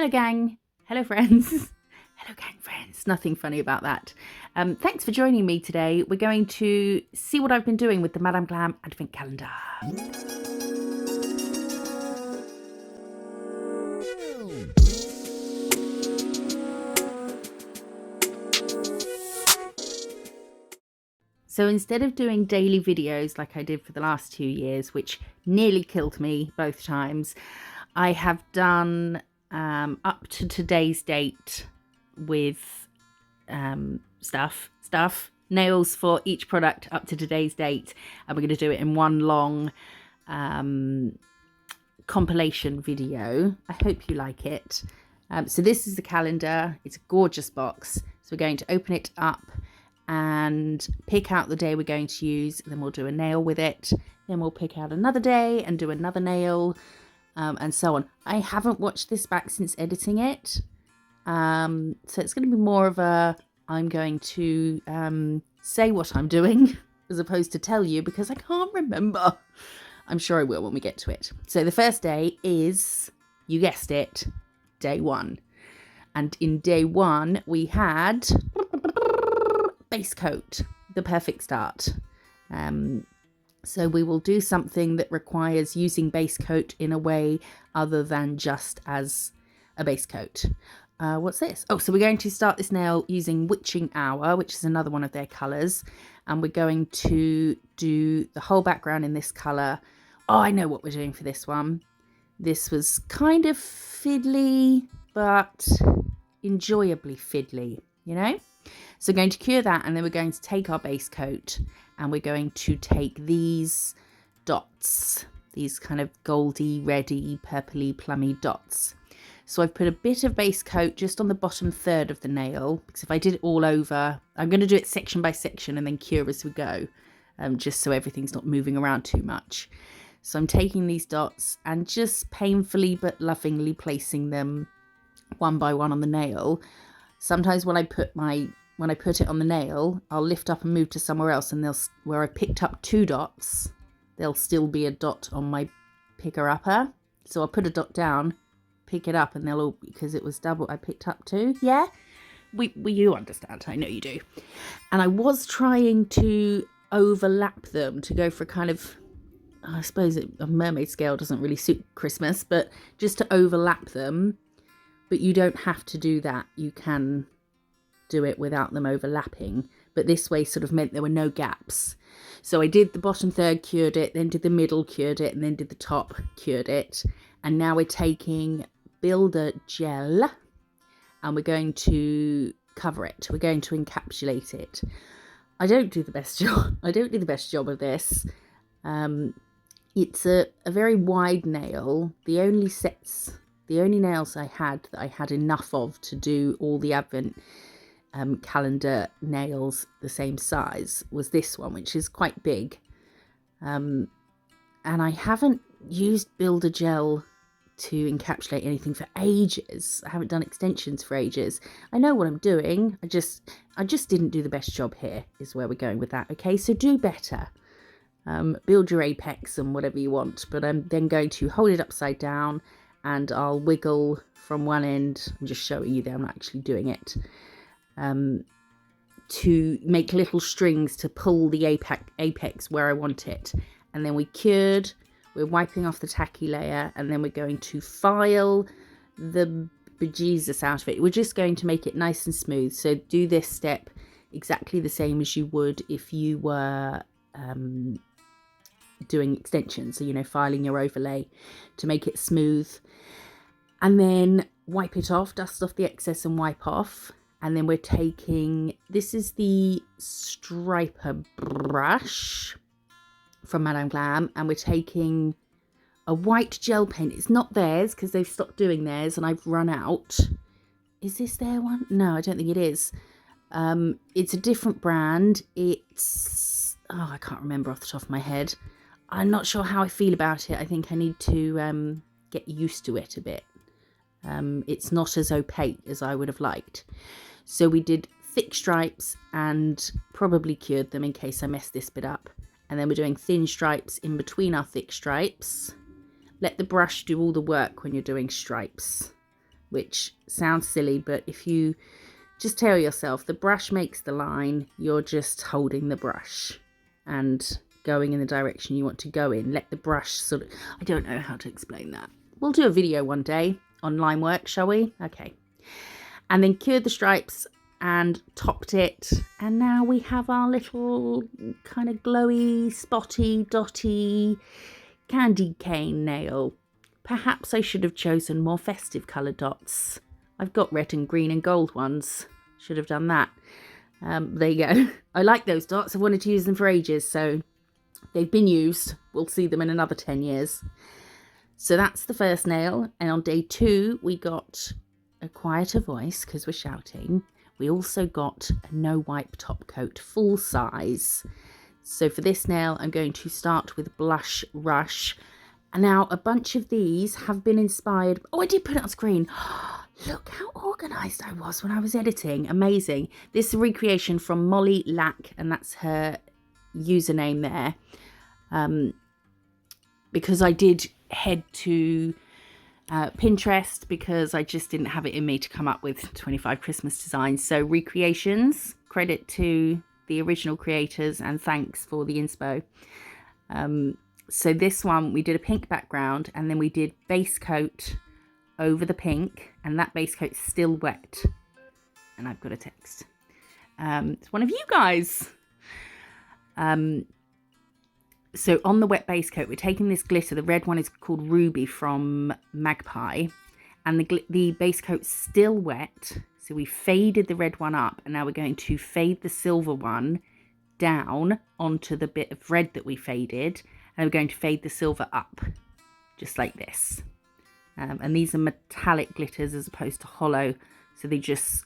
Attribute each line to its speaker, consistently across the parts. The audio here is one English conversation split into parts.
Speaker 1: Hello gang, hello friends, hello gang friends, nothing funny about that. Thanks for joining me today. We're going to see what I've been doing with the Madame Glam Advent Calendar. So instead of doing daily videos like I did for the last 2 years, which nearly killed me both times, I have done up to today's date with nails for each product up to today's date, and we're going to do it in one long compilation video. I hope you like it. So this is the calendar. It's a gorgeous box. So we're going to open it up and pick out the day we're going to use, then we'll do a nail with it, then we'll pick out another day and do another nail, and so on. I haven't watched this back since editing it, so it's going to be more of a I'm going to say what I'm doing as opposed to tell you, because I can't remember. I'm sure I will when we get to it. So the first day is, you guessed it, day one. And in day one we had base coat, the perfect start. So we will do something that requires using base coat in a way other than just as a base coat. What's this? Oh, so we're going to start this nail using Witching Hour, which is another one of their colours. And we're going to do the whole background in this colour. Oh, I know what we're doing for this one. This was kind of fiddly, but enjoyably fiddly, you know? So we're going to cure that, and then we're going to take our base coat and we're going to take these dots, these kind of goldy, reddy, purpley, plummy dots. So I've put a bit of base coat just on the bottom third of the nail, because if I did it all over, I'm going to do it section by section and then cure as we go, just so everything's not moving around too much. So I'm taking these dots and just painfully but lovingly placing them one by one on the nail. Sometimes when I put it on the nail, I'll lift up and move to somewhere else, and where I picked up 2 dots, there'll still be a dot on my picker upper. So I'll put a dot down, pick it up, and they'll all, because it was double, I picked up 2. Yeah, you understand. I know you do. And I was trying to overlap them to go for kind of, I suppose a mermaid scale doesn't really suit Christmas, but just to overlap them. But you don't have to do that. You can do it without them overlapping, but this way sort of meant there were no gaps. So I did the bottom third, cured it, then did the middle, cured it, and then did the top, cured it. And now we're taking Builder Gel and we're going to cover it. We're going to encapsulate it. I don't do the best job of this. It's a very wide nail. The only nails I had that I had enough of to do all the Advent calendar nails the same size was this one, which is quite big. And I haven't used Builder Gel to encapsulate anything for ages. I haven't done extensions for ages. I know what I'm doing. I just didn't do the best job here, is where we're going with that. Okay, so do better. Build your apex and whatever you want, but I'm then going to hold it upside down and I'll wiggle from one end. I'm just showing you that I'm not actually doing it. To make little strings to pull the apex where I want it. And then we're wiping off the tacky layer, and then we're going to file the bejesus out of it. We're just going to make it nice and smooth. So do this step exactly the same as you would if you were doing extensions. So, you know, filing your overlay to make it smooth. And then wipe it off, dust off the excess and wipe off. And then we're taking, this is the striper brush from Madame Glam, and we're taking a white gel pen. It's not theirs because they've stopped doing theirs and I've run out. Is this their one? No, I don't think it is. It's a different brand. It's, I can't remember off the top of my head. I'm not sure how I feel about it. I think I need to get used to it a bit. It's not as opaque as I would have liked. So we did thick stripes and probably cured them in case I messed this bit up. And then we're doing thin stripes in between our thick stripes. Let the brush do all the work when you're doing stripes. which sounds silly, but if you just tell yourself the brush makes the line, you're just holding the brush and going in the direction you want to go in. Let the brush sort of, I don't know how to explain that. We'll do a video one day on line work, shall we? Okay. And then cured the stripes and topped it. And now we have our little kind of glowy, spotty, dotty candy cane nail. Perhaps I should have chosen more festive colour dots. I've got red and green and gold ones. Should have done that. There you go. I like those dots. I've wanted to use them for ages, so they've been used. We'll see them in another 10 years. So that's the first nail. And on day 2, we got a quieter voice because we're shouting. We also got a no wipe top coat, full size. So for this nail, I'm going to start with Blush Rush. And now a bunch of these have been inspired. Oh, I did put it on screen. Look how organised I was when I was editing. Amazing. This is a recreation from Molly Lack, and that's her username there. Because I did head to Pinterest because I just didn't have it in me to come up with 25 Christmas designs. So recreations, credit to the original creators and thanks for the inspo. So this one, we did a pink background and then we did base coat over the pink, and that base coat's still wet. And I've got a text. It's one of you guys. So on the wet base coat, we're taking this glitter. The red one is called Ruby from Magpie. And the base coat's still wet. So we faded the red one up. And now we're going to fade the silver one down onto the bit of red that we faded. And we're going to fade the silver up. Just like this. And these are metallic glitters as opposed to hollow. So they're just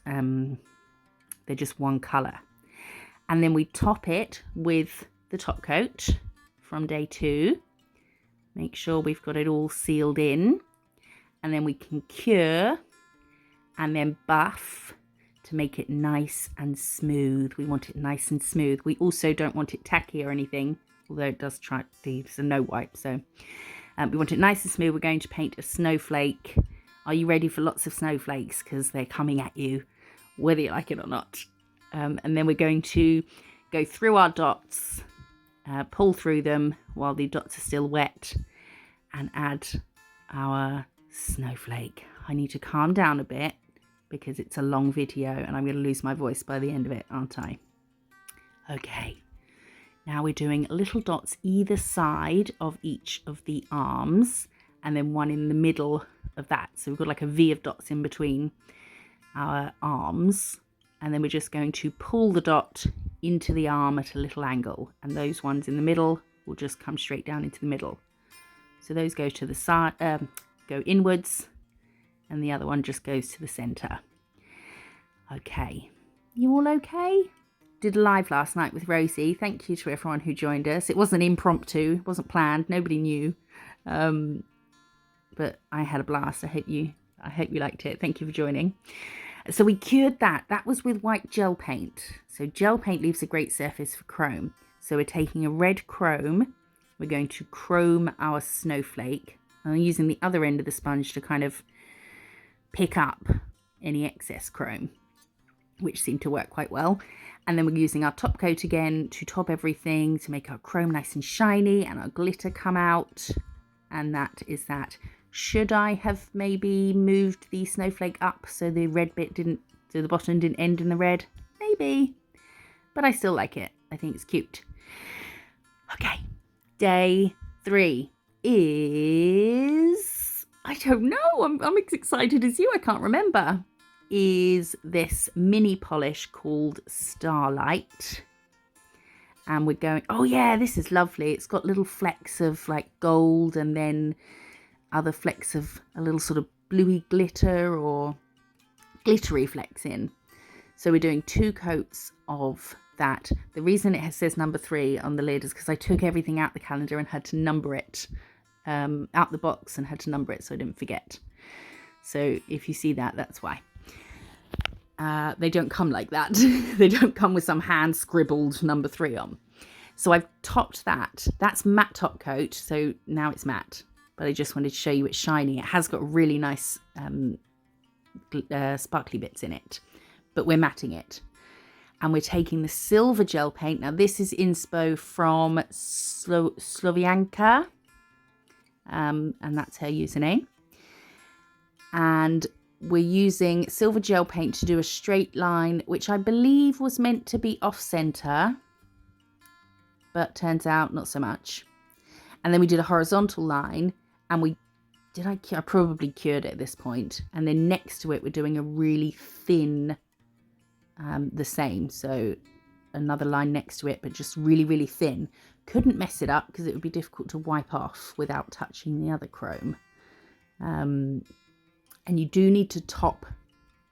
Speaker 1: one colour. And then we top it with the top coat from day 2. Make sure we've got it all sealed in. And then we can cure and then buff to make it nice and smooth. We want it nice and smooth. We also don't want it tacky or anything, although it does try, these are no wipe. So we want it nice and smooth. We're going to paint a snowflake. Are you ready for lots of snowflakes? Because they're coming at you, whether you like it or not. And then we're going to go through our dots, pull through them while the dots are still wet, and add our snowflake. I need to calm down a bit because it's a long video and I'm going to lose my voice by the end of it, aren't I? Okay. Now we're doing little dots either side of each of the arms and then one in the middle of that. So we've got like a V of dots in between our arms. And then we're just going to pull the dot into the arm at a little angle. And those ones in the middle will just come straight down into the middle. So those go to the side, go inwards, and the other one just goes to the center. Okay, you all okay? Did a live last night with Rosie. Thank you to everyone who joined us. It wasn't impromptu, it wasn't planned, nobody knew. But I had a blast. I hope you liked it. Thank you for joining. So we cured that. That was with white gel paint. So gel paint leaves a great surface for chrome. So we're taking a red chrome. We're going to chrome our snowflake. I'm using the other end of the sponge to kind of pick up any excess chrome, which seemed to work quite well. And then we're using our top coat again to top everything, to make our chrome nice and shiny and our glitter come out. And that is that. Should I have maybe moved the snowflake up so the red bit didn't, so the bottom didn't end in the red? Maybe. But I still like it. I think it's cute. Okay. Day 3 is, I don't know. I'm as excited as you. I can't remember. Is this mini polish called Starlight. And we're going, oh yeah, this is lovely. It's got little flecks of like gold and then other flecks of a little sort of bluey glitter or glittery flecks in. So we're doing 2 coats of that. The reason it says number 3 on the lid is because I took everything out the calendar and had to number it out the box and had to number it so I didn't forget. So if you see that, that's why. They don't come like that. They don't come with some hand scribbled number 3 on. So I've topped that. That's matte top coat. So now it's matte, but I just wanted to show you it's shiny. It has got a really nice sparkly bits in it, but we're matting it. And we're taking the silver gel paint. Now this is inspo from Slovianka, and that's her username. And we're using silver gel paint to do a straight line, which I believe was meant to be off center, but turns out not so much. And then we did a horizontal line, and I probably cured it at this point. And then next to it, we're doing a really thin, the same. So another line next to it, but just really, really thin. Couldn't mess it up because it would be difficult to wipe off without touching the other chrome. And you do need to top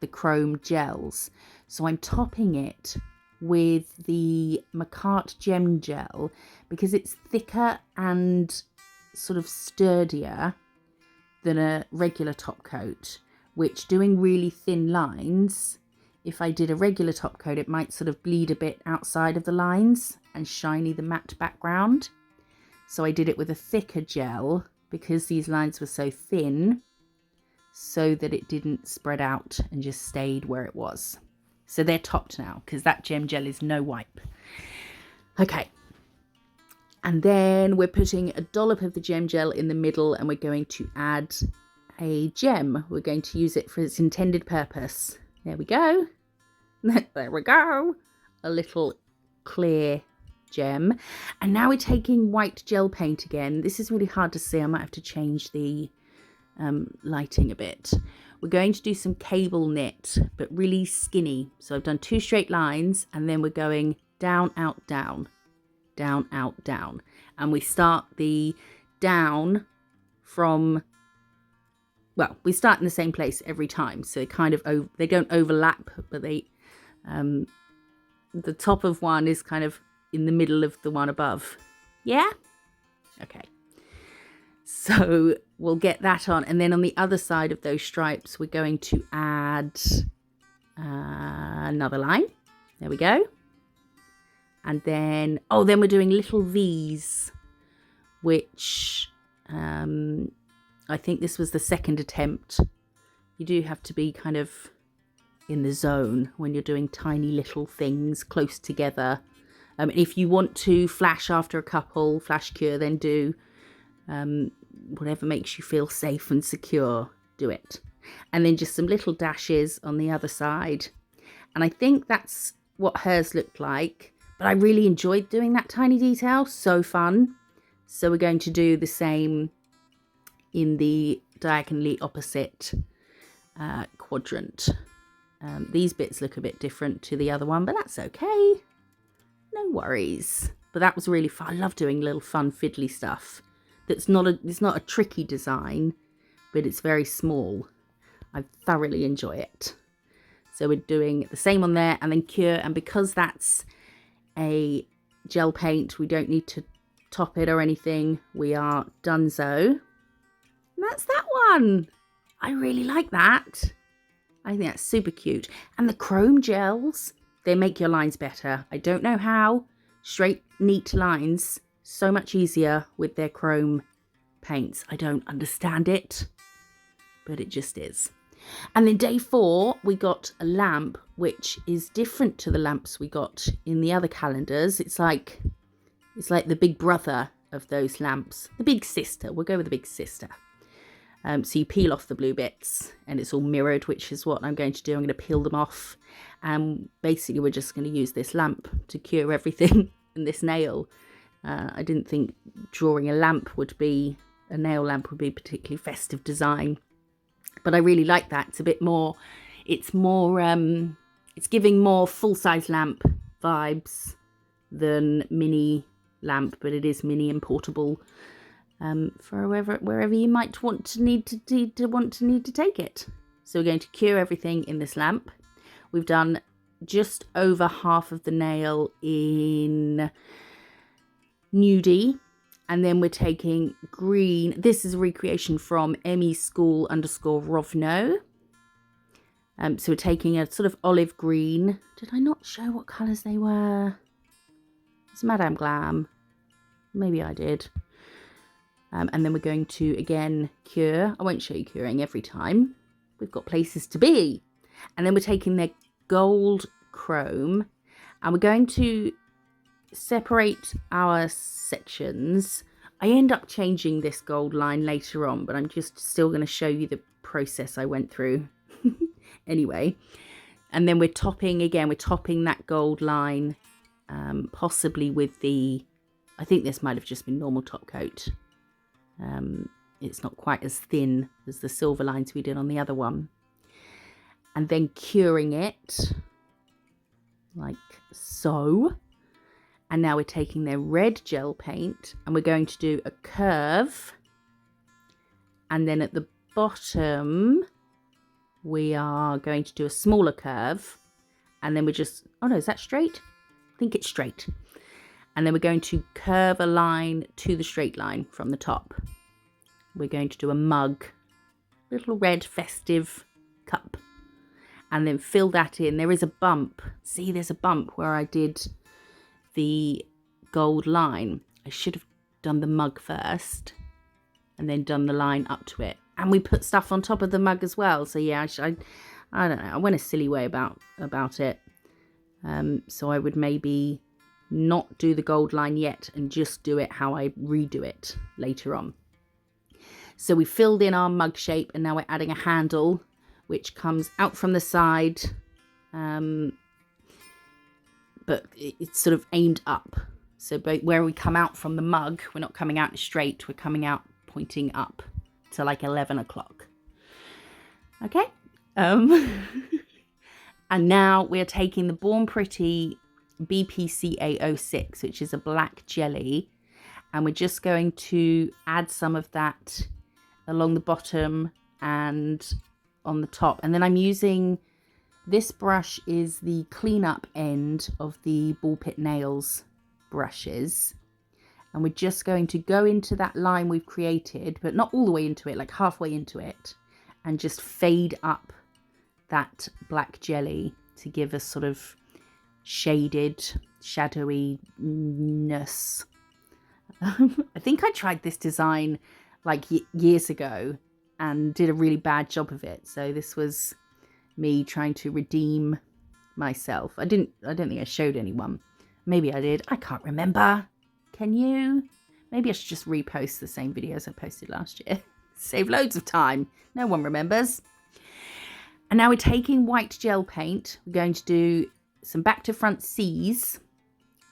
Speaker 1: the chrome gels. So I'm topping it with the Macart Gem Gel because it's thicker and sort of sturdier than a regular top coat, which doing really thin lines, if I did a regular top coat, it might sort of bleed a bit outside of the lines and shiny the matte background. So I did it with a thicker gel because these lines were so thin, so that it didn't spread out and just stayed where it was. So they're topped now because that gem gel is no wipe. Okay. And then we're putting a dollop of the gem gel in the middle, and we're going to add a gem. We're going to use it for its intended purpose. There we go. There we go. A little clear gem. And now we're taking white gel paint again. This is really hard to see. I might have to change the lighting a bit. We're going to do some cable knit, but really skinny. So I've done 2 straight lines, and then we're going down, out, down, down, out, down. And we start the down from, well, we start in the same place every time. So they don't overlap, but they, the top of one is kind of in the middle of the one above. Yeah? Okay. So we'll get that on. And then on the other side of those stripes, we're going to add another line. There we go. And then, then we're doing little V's, which I think this was the second attempt. You do have to be kind of in the zone when you're doing tiny little things close together. If you want to flash after a couple, flash cure, then do whatever makes you feel safe and secure, do it. And then just some little dashes on the other side. And I think that's what hers looked like. But I really enjoyed doing that tiny detail. So fun. So we're going to do the same in the diagonally opposite quadrant. These bits look a bit different to the other one, but that's okay. No worries. But that was really fun. I love doing little fun fiddly stuff. It's not a tricky design, but it's very small. I thoroughly enjoy it. So we're doing the same on there and then cure. And because that's a gel paint, we don't need to top it or anything. We are donezo. And that's that one. I really like that. I think that's super cute. And the chrome gels, they make your lines better. I don't know how. Straight, neat lines. So much easier with their chrome paints. I don't understand it, but it just is. And then day 4, we got a lamp, which is different to the lamps we got in the other calendars. It's like the big brother of those lamps. The big sister. We'll go with the big sister. So you peel off the blue bits and it's all mirrored, which is what I'm going to do. I'm going to peel them off. And basically we're just going to use this lamp to cure everything in this nail. I didn't think drawing a nail lamp would be a particularly festive design. But I really like that. It's a bit more, it's giving more full-size lamp vibes than mini lamp, but it is mini and portable for wherever you might want to need to take it. So we're going to cure everything in this lamp. We've done just over half of the nail in nudie, and then we're taking green. This is a recreation from Emmy_School_Rovno. So we're taking a sort of olive green. Did I not show what colours they were? It's Madame Glam. Maybe I did. And then we're going to, again, cure. I won't show you curing every time. we've got places to be. And then we're taking their gold chrome and we're going to separate our sections. I end up changing this gold line later on, but I'm just still going to show you the process I went through. Anyway, and then we're topping again, we're topping that gold line, possibly with the, I think this might have just been normal top coat. It's not quite as thin as the silver lines we did on the other one. And then curing it like so. And now we're taking their red gel paint and we're going to do a curve. And then at the bottom, we are going to do a smaller curve. And then we're just, oh no, is that straight? I think it's straight. And then we're going to curve a line to the straight line from the top. We're going to do a mug, little red festive cup. And then fill that in. There is a bump. See, there's a bump where I did the gold line. I should have done the mug first and then done the line up to it. And we put stuff on top of the mug as well. So yeah, I don't know. I went a silly way about it. So I would maybe not do the gold line yet and just do it how I redo it later on. So we filled in our mug shape and now we're adding a handle which comes out from the side, but it's sort of aimed up. So where we come out from the mug, we're not coming out straight, we're coming out pointing up to like 11 o'clock. Okay. And now we're taking the Born Pretty BPCA06, which is a black jelly, and we're just going to add some of that along the bottom and on the top. And then I'm using, this brush is the cleanup end of the ball pit nails brushes, and we're just going to go into that line we've created, but not all the way into it, like halfway into it, and just fade up that black jelly to give us sort of shaded shadowiness. I think I tried this design like years ago and did a really bad job of it. So this was me trying to redeem myself. I don't think I showed anyone. Maybe I did. I can't remember. Can you? Maybe I should just repost the same videos I posted last year. Save loads of time. No one remembers. And now we're taking white gel paint. We're going to do some back to front C's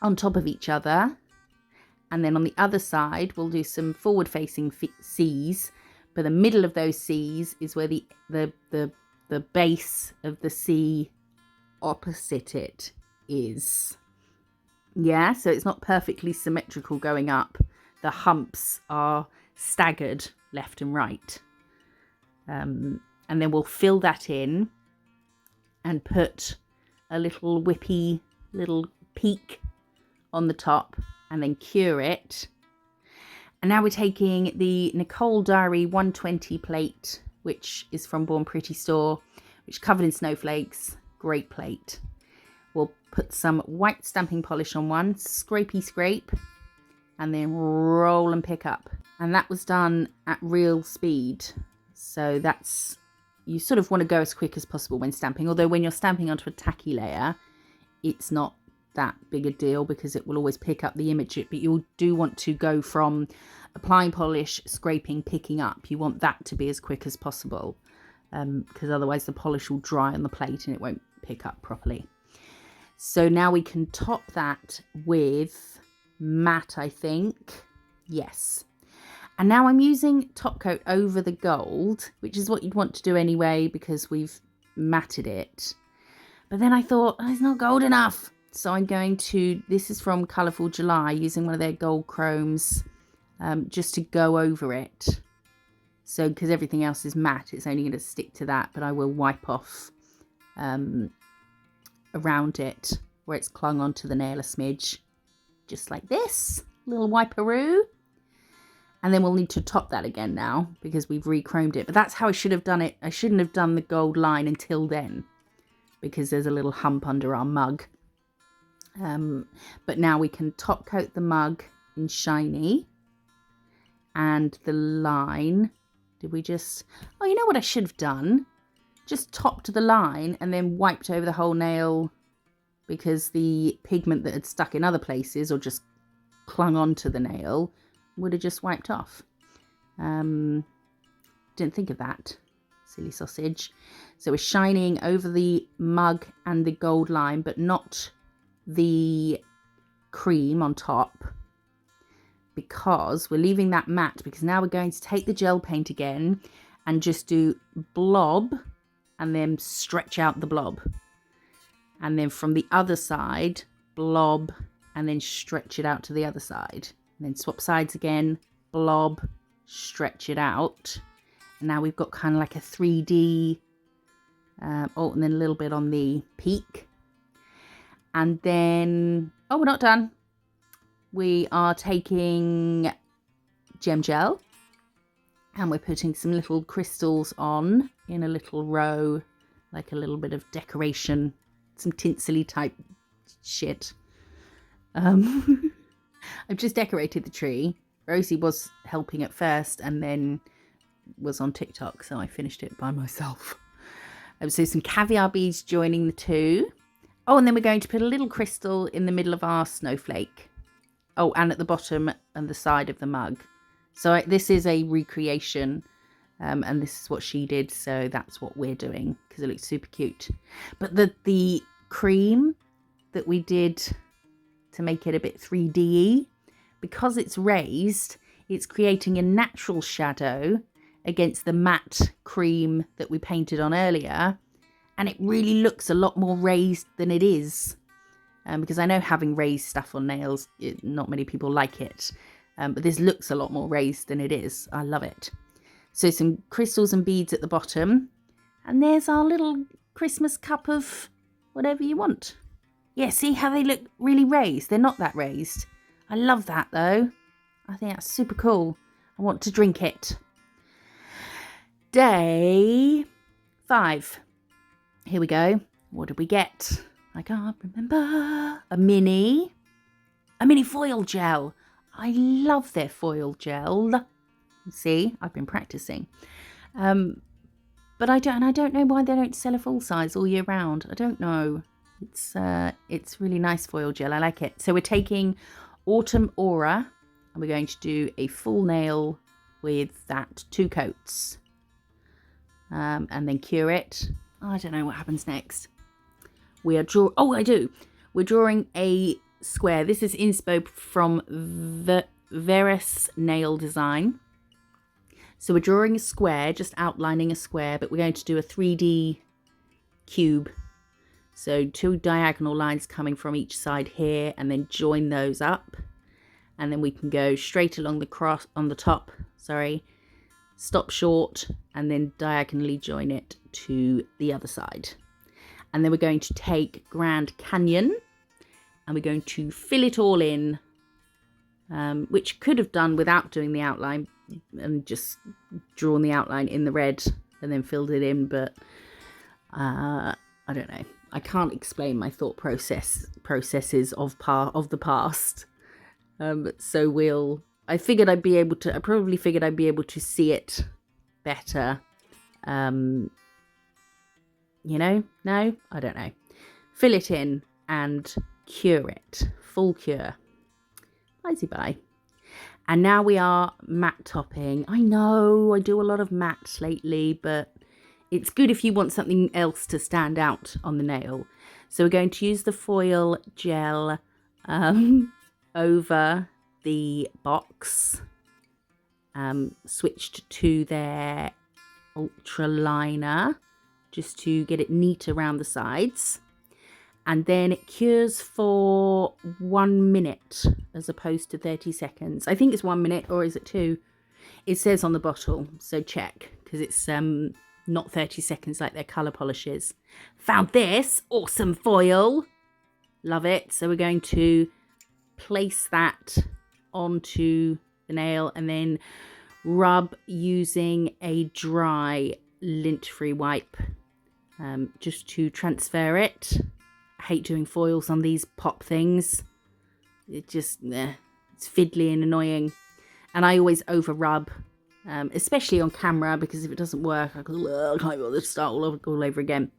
Speaker 1: on top of each other. And then on the other side, we'll do some forward facing C's. But the middle of those C's is where the base of the C opposite it is. Yeah, so it's not perfectly symmetrical going up. The humps are staggered left and right. And then we'll fill that in and put a little whippy little peak on the top and then cure it. And now we're taking the Nicole Diary 120 plate, which is from Born Pretty store, which is covered in snowflakes. Great plate. We'll put some white stamping polish on one, scrapey scrape, and then roll and pick up. And that was done at real speed. So that's, you sort of want to go as quick as possible when stamping. Although when you're stamping onto a tacky layer, it's not that big a deal because it will always pick up the image. But you do want to go from applying polish, scraping, picking up. You want that to be as quick as possible because otherwise the polish will dry on the plate and it won't pick up properly. So now we can top that with matte, I think. Yes. And now I'm using top coat over the gold, which is what you'd want to do anyway because we've matted it. But then I thought, oh, it's not gold enough. So I'm going to, this is from Colourful July, using one of their gold chromes just to go over it. So because everything else is matte, it's only going to stick to that, but I will wipe off around it where it's clung onto the nail a smidge, just like this, little wiperoo. And then we'll need to top that again now because we've re-chromed it. But that's how I should have done it. I shouldn't have done the gold line until then because there's a little hump under our mug. But now we can top coat the mug in shiny. And the line, did we just, oh, you know what I should have done? just topped the line and then wiped over the whole nail because the pigment that had stuck in other places or just clung onto the nail would have just wiped off. Didn't think of that. Silly sausage. So we're shining over the mug and the gold line, but not the cream on top, because we're leaving that matte, because now we're going to take the gel paint again and just do blob and then stretch out the blob. And then from the other side, blob and then stretch it out to the other side. And then swap sides again, blob, stretch it out. And now we've got kind of like a 3D, oh, and then a little bit on the peak. And then, oh, we're not done. We are taking gem gel and we're putting some little crystals on in a little row, like a little bit of decoration, some tinsely type shit. I've just decorated the tree. Rosie was helping at first and then was on TikTok, so I finished it by myself. So some caviar beads joining the two. Oh, and then we're going to put a little crystal in the middle of our snowflake. Oh, and at the bottom and the side of the mug. So this is a recreation, and this is what she did, so that's what we're doing because it looks super cute. But the cream that we did to make it a bit 3D, because it's raised, it's creating a natural shadow against the matte cream that we painted on earlier, and it really looks a lot more raised than it is, because I know having raised stuff on nails, not many people like it, but this looks a lot more raised than it is. I love it. So some crystals and beads at the bottom, and there's our little Christmas cup of whatever you want. Yeah, see how they look really raised? They're not that raised. I love that though. I think that's super cool. I want to drink it. Day 5. Here we go. What did we get? I can't remember. A mini foil gel. I love their foil gel. See, I've been practicing. But I don't know why they don't sell a full size all year round. I don't know. It's really nice foil gel. I like it. So we're taking Autumn Aura and we're going to do a full nail with that 2 coats. And then cure it. I don't know what happens next. We are We're drawing a square. This is inspo from the Veris Nail Design. So we're drawing a square, just outlining a square, but we're going to do a 3D cube. So 2 diagonal lines coming from each side here, and then join those up. And then we can go straight along the cross on the top, stop short, and then diagonally join it to the other side. And then we're going to take Grand Canyon and we're going to fill it all in, which could have done without doing the outline and just drawn the outline in the red and then filled it in, but I don't know. I can't explain my thought processes of the past. So I probably figured I'd be able to see it better. No, I don't know. Fill it in and cure it. Full cure. Bye. And now we are matte topping. I know I do a lot of mattes lately, but it's good if you want something else to stand out on the nail. So we're going to use the foil gel over the box. Switched to their ultra liner just to get it neat around the sides. And then it cures for 1 minute as opposed to 30 seconds. I think it's 1 minute, or is it 2? It says on the bottle, so check, because it's not 30 seconds like their colour polishes. Found this awesome foil. Love it. So we're going to place that onto the nail and then rub using a dry lint-free wipe just to transfer it. I hate doing foils on these pop things. It just, it's fiddly and annoying. And I always over rub especially on camera, because if it doesn't work, I can't bother to start all over again.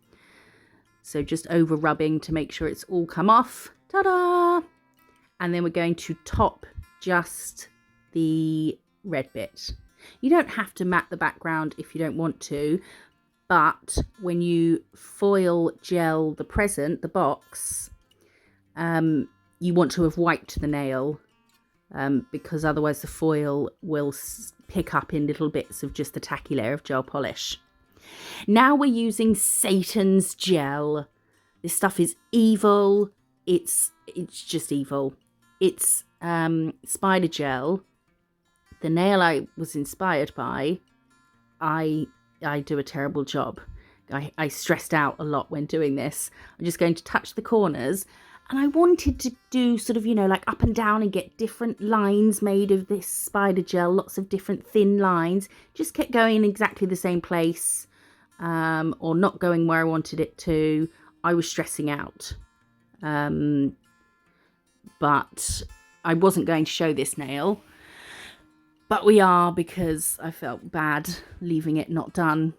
Speaker 1: So just over rubbing to make sure it's all come off. Ta-da! And then we're going to top just the red bit. You don't have to matte the background if you don't want to, but when you foil gel the present, the box, you want to have wiped the nail, because otherwise the foil will pick up in little bits of just the tacky layer of gel polish. Now we're using Satan's gel. This stuff is evil. It's just evil. It's spider gel. The nail I was inspired by, I do a terrible job. I stressed out a lot when doing this. I'm just going to touch the corners, and I wanted to do sort of, you know, like up and down and get different lines made of this spider gel, lots of different thin lines. Just kept going in exactly the same place, or not going where I wanted it to. I was stressing out. But I wasn't going to show this nail. But we are, because I felt bad leaving it not done.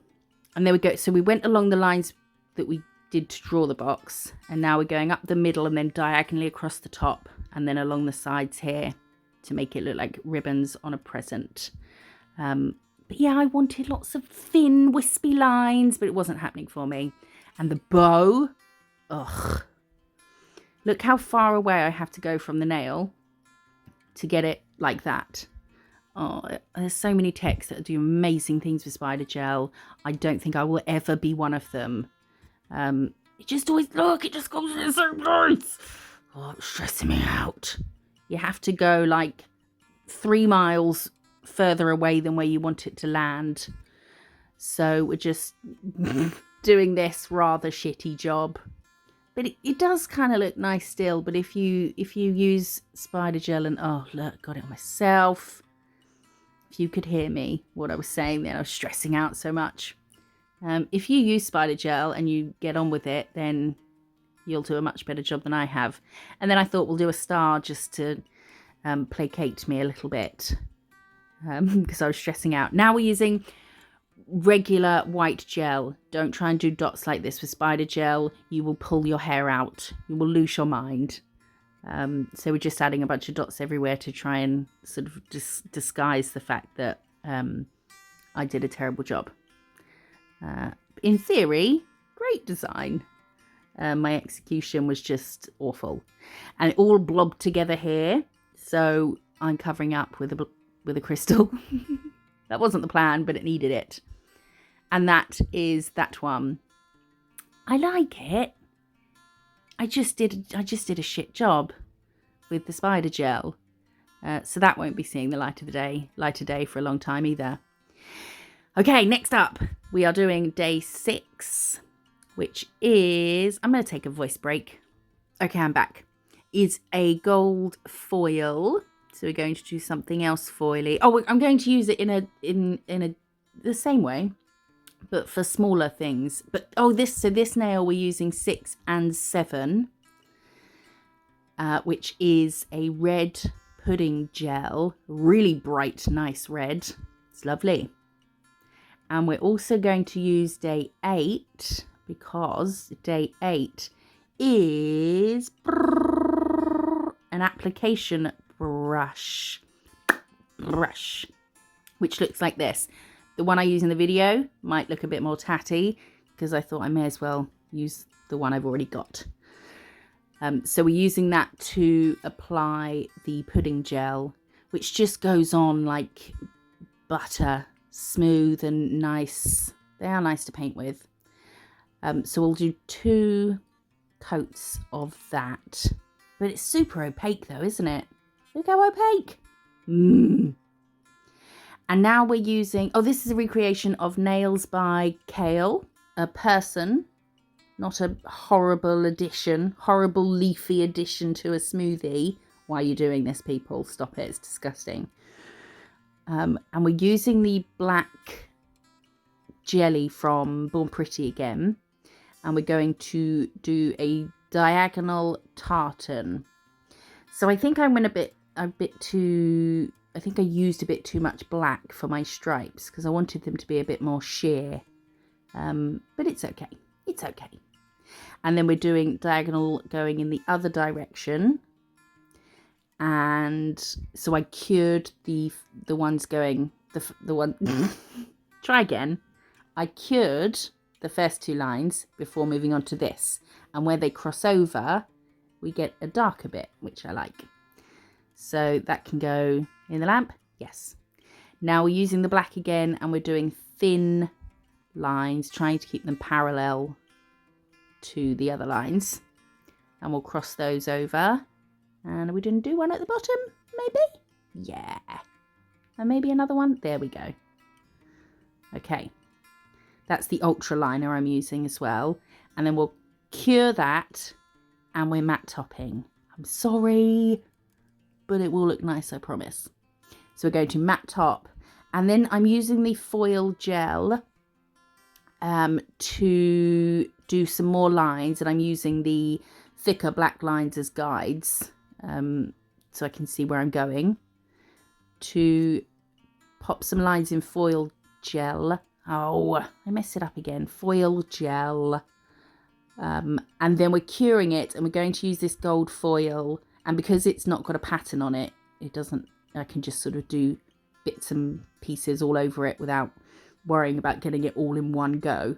Speaker 1: And there we go. So we went along the lines that we did to draw the box. And now we're going up the middle and then diagonally across the top. And then along the sides here to make it look like ribbons on a present. But yeah, I wanted lots of thin, wispy lines, but it wasn't happening for me. And the bow. Ugh. Look how far away I have to go from the nail to get it like that. Oh, there's so many techs that do amazing things with spider gel. I don't think I will ever be one of them. It just always, look, it just goes in the same place. Oh, it's stressing me out. You have to go like 3 miles further away than where you want it to land. So we're just doing this rather shitty job. But it does kind of look nice still. But if you use spider gel and, oh, look, got it on myself. If you could hear me, what I was saying then, I was stressing out so much. If you use spider gel and you get on with it, then you'll do a much better job than I have. And then I thought we'll do a star just to placate me a little bit, because I was stressing out. Now we're using regular white gel. Don't try and do dots like this with spider gel. You will pull your hair out. You will lose your mind. So we're just adding a bunch of dots everywhere to try and sort of disguise the fact that I did a terrible job. In theory, great design. My execution was just awful. And it all blobbed together here. So I'm covering up with a crystal. That wasn't the plan, but it needed it. And that is that one. I like it. I just did a shit job with the spider gel. So that won't be seeing the light of day for a long time either. Okay, next up, we are doing day 6, which is, I'm going to take a voice break. Okay, I'm back. Is a gold foil. So we're going to do something else foily. Oh, I'm going to use it in the same way, but for smaller things. But this nail we're using 6 and 7, which is a red pudding gel, really bright, nice red. It's lovely. And we're also going to use day 8 because day 8 is an application brush, which looks like this. The one I use in the video might look a bit more tatty because I thought I may as well use the one I've already got. So we're using that to apply the pudding gel, which just goes on like butter, smooth and nice. They are nice to paint with. So we'll do 2 coats of that. But it's super opaque though, isn't it? Look how opaque. And now we're using, this is a recreation of Nails by Kale, a person, not a horrible leafy addition to a smoothie. Why are you doing this, people? Stop it, it's disgusting. And we're using the black jelly from Born Pretty again. And we're going to do a diagonal tartan. So I think I went a bit too I think I used a bit too much black for my stripes because I wanted them to be a bit more sheer. But it's okay. It's okay. And then we're doing diagonal going in the other direction. And so I cured the ones going, the one, try again. I cured the first 2 lines before moving on to this. And where they cross over, we get a darker bit, which I like. So that can go in the lamp. Yes. Now we're using the black again and we're doing thin lines, trying to keep them parallel to the other lines. And we'll cross those over. And we didn't do one at the bottom, maybe? Yeah. And maybe another one. There we go. Okay. That's the ultra liner I'm using as well. And then we'll cure that and we're matte topping. I'm sorry, but it will look nice, I promise. So we're going to matte top. And then I'm using the foil gel to do some more lines. And I'm using the thicker black lines as guides. So I can see where I'm going, to pop some lines in foil gel. Oh, I messed it up again. Foil gel. And then we're curing it and we're going to use this gold foil. And because it's not got a pattern on it, I can just sort of do bits and pieces all over it without worrying about getting it all in one go.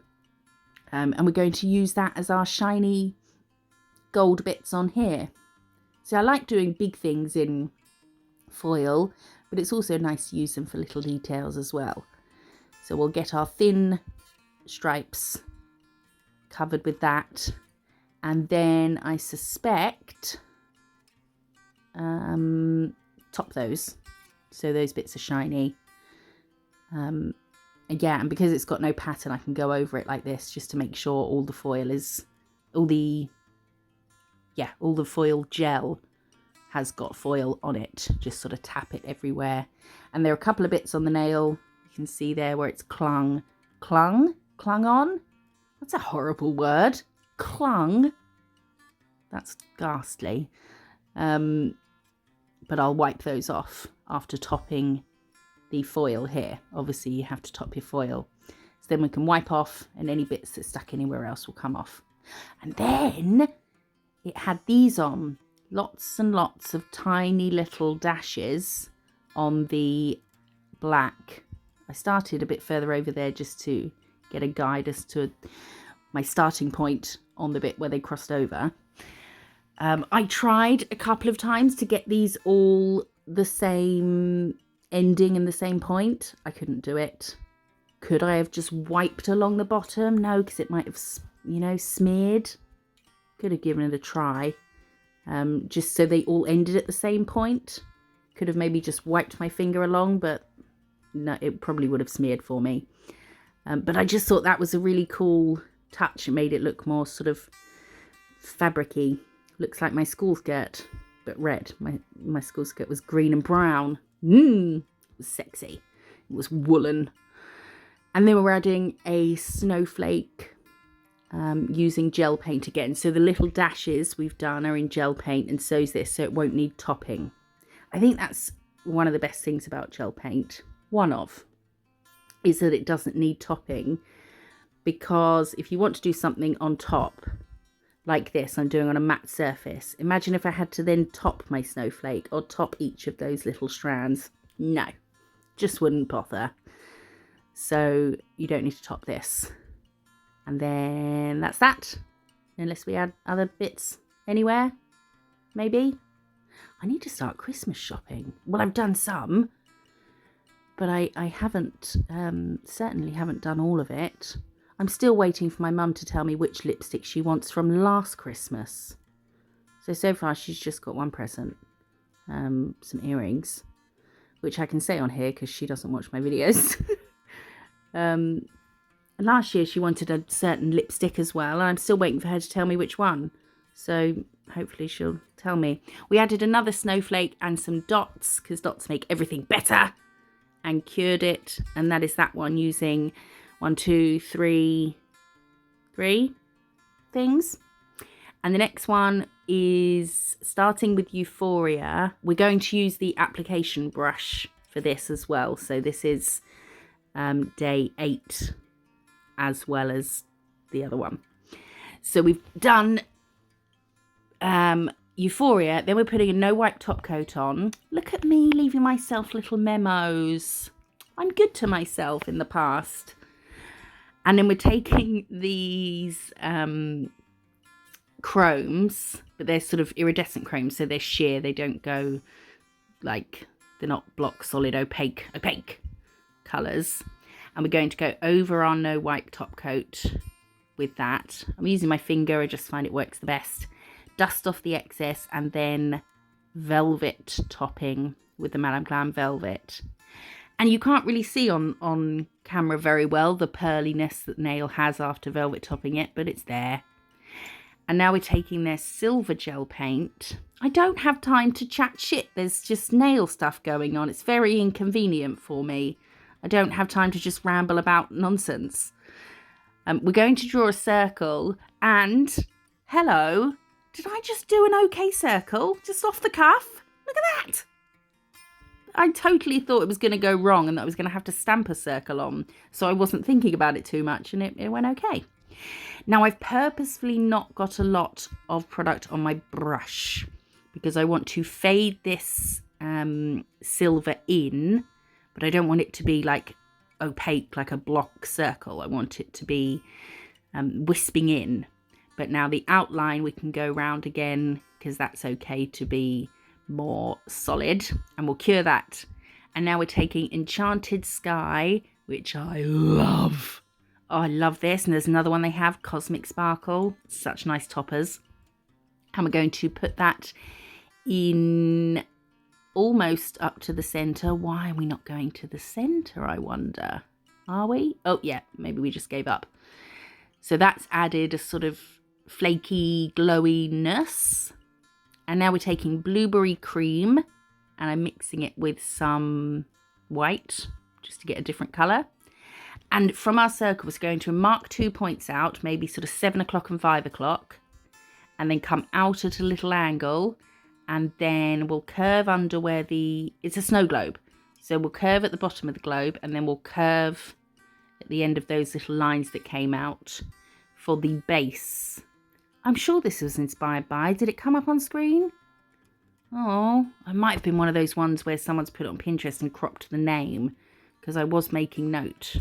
Speaker 1: And we're going to use that as our shiny gold bits on here. So I like doing big things in foil, but it's also nice to use them for little details as well. So we'll get our thin stripes covered with that. And then I suspect top those. So those bits are shiny. And yeah, and because it's got no pattern, I can go over it like this just to make sure all the foil is, all the foil gel has got foil on it. Just sort of tap it everywhere. And there are a couple of bits on the nail. You can see there where it's clung on. That's a horrible word. Clung. That's ghastly. But I'll wipe those off after topping the foil here. Obviously you have to top your foil. So then we can wipe off and any bits that stuck anywhere else will come off. And then it had these on, lots and lots of tiny little dashes on the black. I started a bit further over there just to get a guide as to my starting point on the bit where they crossed over. I tried a couple of times to get these all the same ending and the same point. I couldn't do it. Could I have just wiped along the bottom? No, because it might have, smeared. Could have given it a try, just so they all ended at the same point. Could have maybe just wiped my finger along, but no, it probably would have smeared for me. But I just thought that was a really cool touch. It made it look more sort of fabric-y. Looks like my school skirt, but red. My school skirt was green and brown. It was sexy. It was woolen. And then we're adding a snowflake using gel paint again. So the little dashes we've done are in gel paint, and so's this, so it won't need topping. I think that's one of the best things about gel paint. One of, is that it doesn't need topping, because if you want to do something on top, like this I'm doing on a matte surface, imagine if I had to then top my snowflake or top each of those little strands. No, just wouldn't bother. So you don't need to top this. And then that's that. Unless we add other bits anywhere, maybe. I need to start Christmas shopping. Well, I've done some, but I haven't, certainly haven't done all of it. I'm still waiting for my mum to tell me which lipstick she wants from last Christmas. So far she's just got one present, some earrings, which I can say on here because she doesn't watch my videos. Last year she wanted a certain lipstick as well, and I'm still waiting for her to tell me which one. So hopefully she'll tell me. We added another snowflake and some dots, because dots make everything better, and cured it. And that is that one, using 1, 2, 3 things. And the next one is starting with Euphoria. We're going to use the application brush for this as well. So this is day 8 as well as the other one. So we've done Euphoria, then we're putting a no wipe top coat on. Look at me leaving myself little memos. I'm good to myself in the past. And then we're taking these chromes, but they're sort of iridescent chromes, so they're sheer. They don't go like, they're not block solid opaque colours. And we're going to go over our no wipe top coat with that. I'm using my finger, I just find it works the best. Dust off the excess and then velvet topping with the Madame Glam velvet. And you can't really see on camera very well the pearliness that nail has after velvet topping it, but it's there. And now we're taking their silver gel paint. I don't have time to chat shit. There's just nail stuff going on. It's very inconvenient for me. I don't have time to just ramble about nonsense. We're going to draw a circle and, hello, did I just do an okay circle? Just off the cuff? Look at that. I totally thought it was going to go wrong and that I was going to have to stamp a circle on. So I wasn't thinking about it too much and it went okay. Now I've purposefully not got a lot of product on my brush because I want to fade this silver in, but I don't want it to be like opaque, like a block circle. I want it to be wisping in. But now the outline we can go round again because that's okay to be more solid, and we'll cure that. And now we're taking Enchanted Sky, which I love. Oh, I love this. And there's another one they have, Cosmic Sparkle. Such nice toppers. And we're going to put that in almost up to the centre. Why are we not going to the centre, I wonder? Are we? Oh, yeah, maybe we just gave up. So that's added a sort of flaky glowiness. And now we're taking Blueberry Cream and I'm mixing it with some white just to get a different colour. And from our circle, we're going to mark 2 points out, maybe sort of 7 o'clock and 5 o'clock, and then come out at a little angle, and then we'll curve under where it's a snow globe. So we'll curve at the bottom of the globe, and then we'll curve at the end of those little lines that came out for the base. I'm sure this was inspired by, did it come up on screen? Oh, it might have been one of those ones where someone's put it on Pinterest and cropped the name, because I was making note.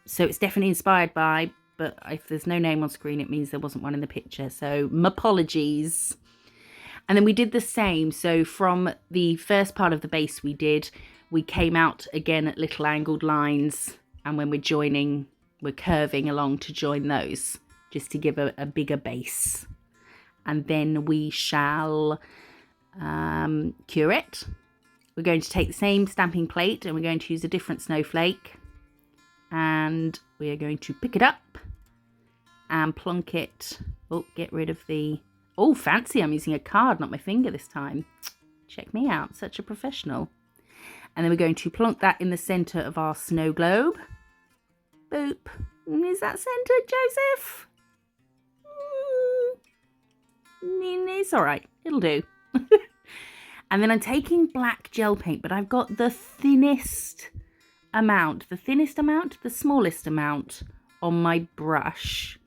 Speaker 1: So it's definitely inspired by, but if there's no name on screen, it means there wasn't one in the picture. So my apologies. And then we did the same. So from the first part of the base we came out again at little angled lines. And when we're joining, we're curving along to join those, just to give a bigger base. And then we shall cure it. We're going to take the same stamping plate and we're going to use a different snowflake. And we are going to pick it up and plonk it. Oh, get rid of the... Oh, fancy. I'm using a card, not my finger this time. Check me out. Such a professional. And then we're going to plonk that in the centre of our snow globe. Boop. Is that centred, Joseph? It's all right. It'll do. And then I'm taking black gel paint, but I've got the thinnest amount, the smallest amount on my brush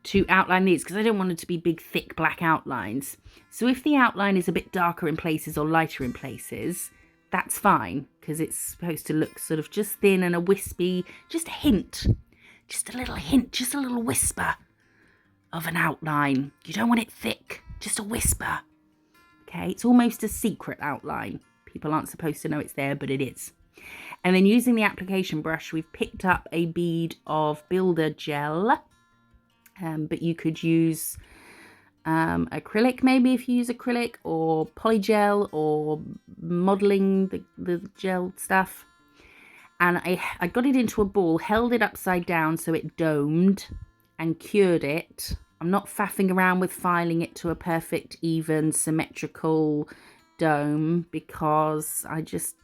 Speaker 1: to outline these, because I don't want it to be big, thick black outlines. So if the outline is a bit darker in places or lighter in places, that's fine, because it's supposed to look sort of just thin and a wispy, just a hint, just a little hint, just a little whisper of an outline. You don't want it thick, just a whisper. Okay, it's almost a secret outline. People aren't supposed to know it's there, but it is. And then using the application brush, we've picked up a bead of Builder Gel. But you could use acrylic maybe if you use acrylic, or polygel, or modelling the gel stuff. And I got it into a ball, held it upside down so it domed, and cured it. I'm not faffing around with filing it to a perfect, even, symmetrical dome, because I just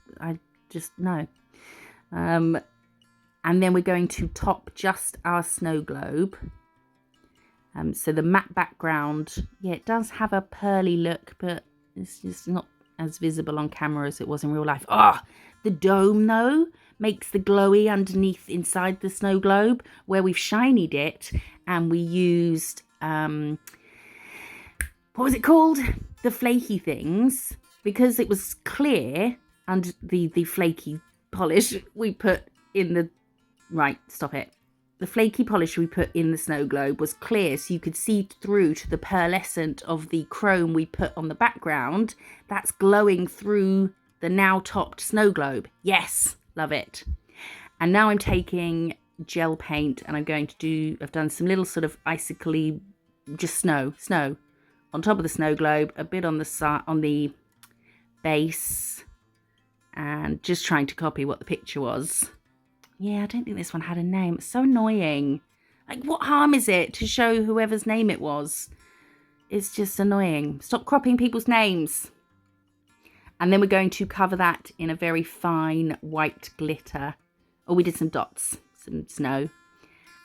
Speaker 1: no. And then we're going to top just our snow globe So the matte background, yeah, it does have a pearly look, but it's just not as visible on camera as it was in real life. The dome though makes the glowy underneath inside the snow globe, where we've shinied it and we used what was it called, the flaky things, because it was clear. And the flaky polish we put in the the flaky polish we put in the snow globe was clear, so you could see through to the pearlescent of the chrome we put on the background. That's glowing through the now topped snow globe. Yes, love it. And now I'm taking gel paint and I've done some little sort of icicle-y, just snow on top of the snow globe, a bit on the side, on the base, and just trying to copy what the picture was. Yeah, I don't think this one had a name. It's so annoying. Like, what harm is it to show whoever's name it was? It's just annoying. Stop cropping people's names. And then we're going to cover that in a very fine white glitter. Oh, we did some dots, some snow.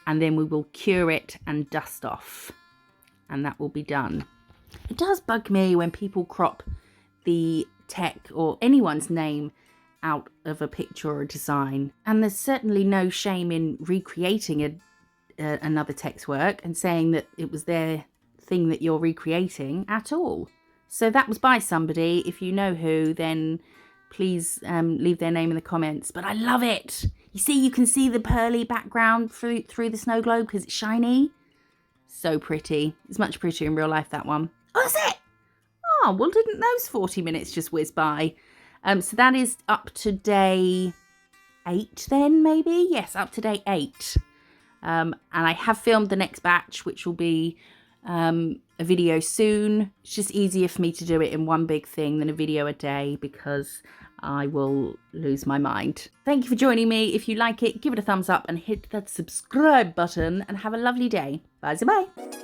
Speaker 1: And then we will cure it and dust off. And that will be done. It does bug me when people crop the tech or anyone's name out of a picture or a design. And there's certainly no shame in recreating another tech's work and saying that it was their thing that you're recreating at all. So that was by somebody. If you know who, then please leave their name in the comments. But I love it. You see, you can see the pearly background through the snow globe because it's shiny. So pretty. It's much prettier in real life, that one. Oh, that's it. Oh, well, didn't those 40 minutes just whiz by? So that is up to day 8 then, maybe? Yes, up to day 8. And I have filmed the next batch, which will be a video soon. It's just easier for me to do it in one big thing than a video a day because I will lose my mind. Thank you for joining me. If you like it, give it a thumbs up and hit that subscribe button and have a lovely day. Bye-bye.